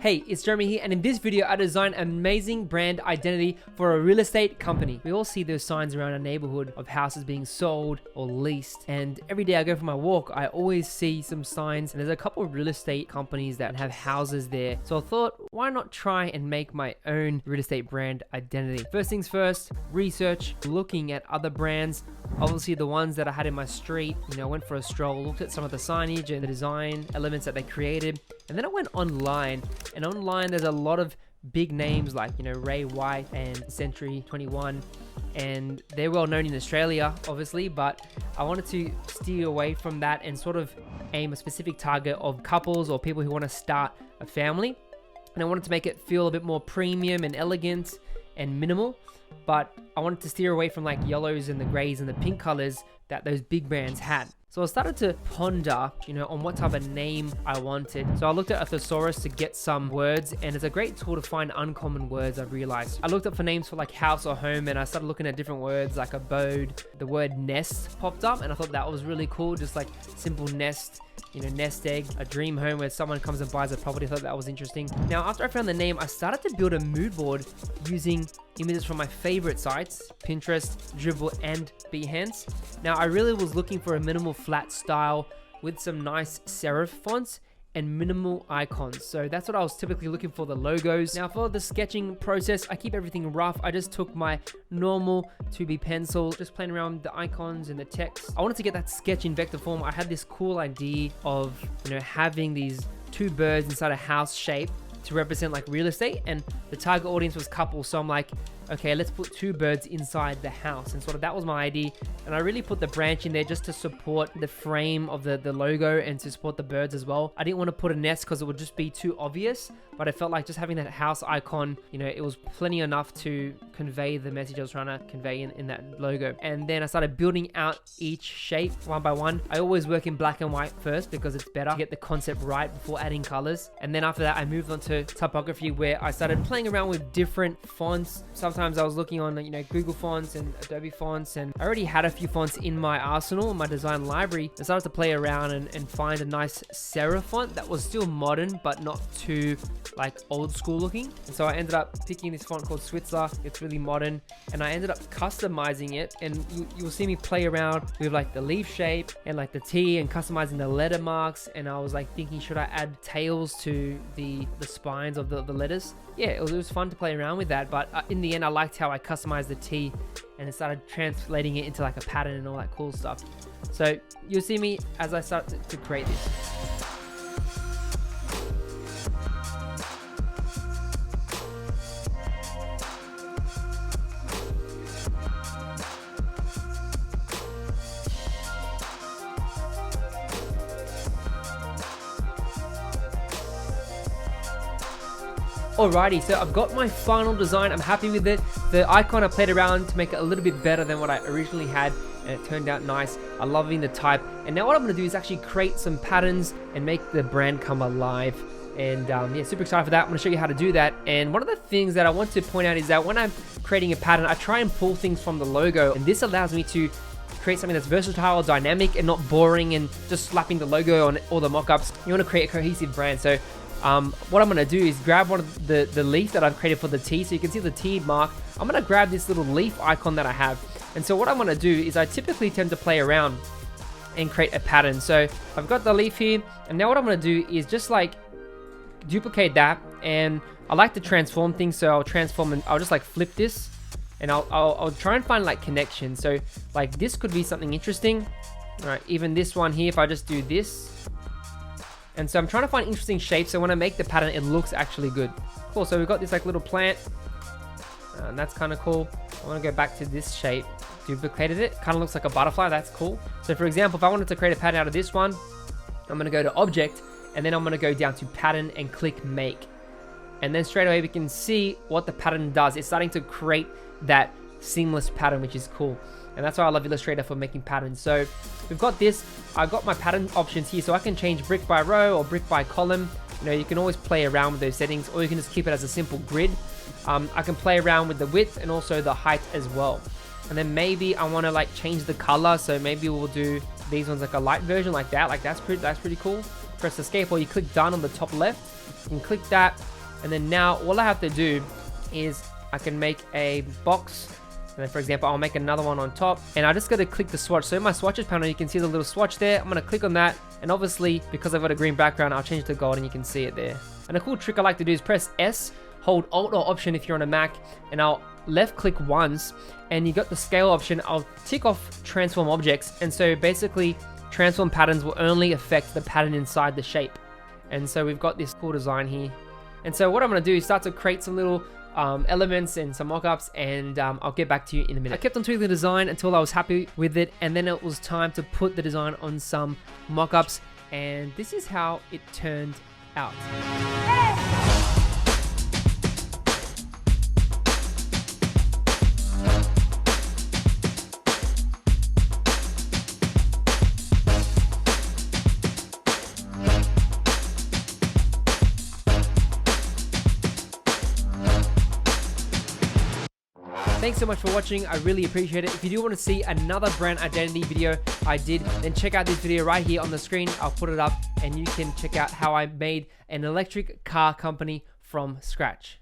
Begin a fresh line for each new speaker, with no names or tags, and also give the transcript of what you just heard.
Hey, it's Jeremy here, and in this video I designed an amazing brand identity for a real estate company. We all see those signs around our neighborhood of houses being sold or leased, and every day I go for my walk I always see some signs, and there's a couple of real estate companies that have houses there. So I thought, why not try and make my own real estate brand identity? First things first, research, looking at other brands. Obviously the ones that I had in my street, I went for a stroll, looked at some of the signage and the design elements that they created, and then I went online. And online there's a lot of big names like Ray White and Century 21, and they're well known in Australia obviously, but I wanted to steer away from that and sort of aim a specific target of couples or people who want to start a family. And I wanted to make it feel a bit more premium and elegant and minimal, but I wanted to steer away from like yellows and the grays and the pink colors that those big brands had. So I started to ponder, on what type of name I wanted. So I looked at a thesaurus to get some words, and it's a great tool to find uncommon words, I've realized. I looked up for names for like house or home, and I started looking at different words like abode. The word nest popped up, and I thought that was really cool, just like simple nest. Nest egg, a dream home where someone comes and buys a property. I thought that was interesting. Now, after I found the name, I started to build a mood board using images from my favorite sites, Pinterest, Dribbble, and Behance. Now, I really was looking for a minimal flat style with some nice serif fonts and minimal icons. So that's what I was typically looking for, the logos. Now for the sketching process, I keep everything rough. I just took my normal 2B pencil, just playing around with the icons and the text. I wanted to get that sketch in vector form. I had this cool idea of, having these two birds inside a house shape to represent like real estate, and the target audience was couples. So I'm like, okay, let's put two birds inside the house, and sort of that was my idea. And I really put the branch in there just to support the frame of the logo and to support the birds as well. I didn't want to put a nest because it would just be too obvious, but I felt like just having that house icon, it was plenty enough to convey the message I was trying to convey in that logo. And then I started building out each shape one by one. I always work in black and white first because it's better to get the concept right before adding colors. And then after that, I moved on to typography, where I started playing around with different fonts. Sometimes I was looking on Google Fonts and Adobe Fonts, and I already had a few fonts in my arsenal, in my design library. I started to play around and find a nice serif font that was still modern but not too like old school looking. And so I ended up picking this font called Switzer. It's really modern, and I ended up customizing it, and you'll see me play around with like the leaf shape and like the T and customizing the letter marks. And I was like thinking, should I add tails to the spines of the letters? Yeah, it was fun to play around with that, but in the end I liked how I customized the T and it started translating it into like a pattern and all that cool stuff. So you'll see me as I start to create this. Alrighty, so I've got my final design. I'm happy with it. The icon I played around to make it a little bit better than what I originally had, and it turned out nice. I'm loving the type. And now what I'm going to do is actually create some patterns and make the brand come alive. And yeah, super excited for that. I'm going to show you how to do that. And one of the things that I want to point out is that when I'm creating a pattern, I try and pull things from the logo, and this allows me to create something that's versatile, dynamic, and not boring and just slapping the logo on all the mock-ups. You want to create a cohesive brand. So what I'm going to do is grab one of the leaf that I've created for the T. So you can see the T mark. I'm going to grab this little leaf icon that I have. And so what I'm going to do is I typically tend to play around and create a pattern. So I've got the leaf here. And now what I'm going to do is just like duplicate that. And I like to transform things. So I'll transform and I'll just like flip this. And I'll try and find like connections. So like this could be something interesting. All right, even this one here, if I just do this. And so I'm trying to find interesting shapes, so when I make the pattern, it looks actually good. Cool, so we've got this like little plant, and that's kind of cool. I want to go back to this shape, duplicated it, kind of looks like a butterfly, that's cool. So for example, if I wanted to create a pattern out of this one, I'm going to go to Object, and then I'm going to go down to Pattern and click Make. And then straight away we can see what the pattern does. It's starting to create that seamless pattern, which is cool. And that's why I love Illustrator for making patterns. So we've got this. I've got my pattern options here, so I can change brick by row or brick by column. You can always play around with those settings, or you can just keep it as a simple grid. I can play around with the width and also the height as well. And then maybe I want to like change the color, so maybe we'll do these ones like a light version like that. Like that's pretty cool. press escape, or you click done on the top left. You can click that, and then now all I have to do is I can make a box. And then for example, I'll make another one on top, and I just got to click the swatch. So in my swatches panel, you can see the little swatch there. I'm going to click on that, and obviously because I've got a green background, I'll change it to gold, and you can see it there. And a cool trick I like to do is press S, hold Alt or Option if you're on a Mac, and I'll left click once, and you got the scale option. I'll tick off transform objects, and so basically transform patterns will only affect the pattern inside the shape. And so we've got this cool design here. And so what I'm going to do is start to create some little elements and some mockups, and I'll get back to you in a minute. I kept on tweaking the design until I was happy with it, and then it was time to put the design on some mockups, and this is how it turned out. Thanks so much for watching. I really appreciate it. If you do want to see another brand identity video I did, then check out this video right here on the screen. I'll put it up, and you can check out how I made an electric car company from scratch.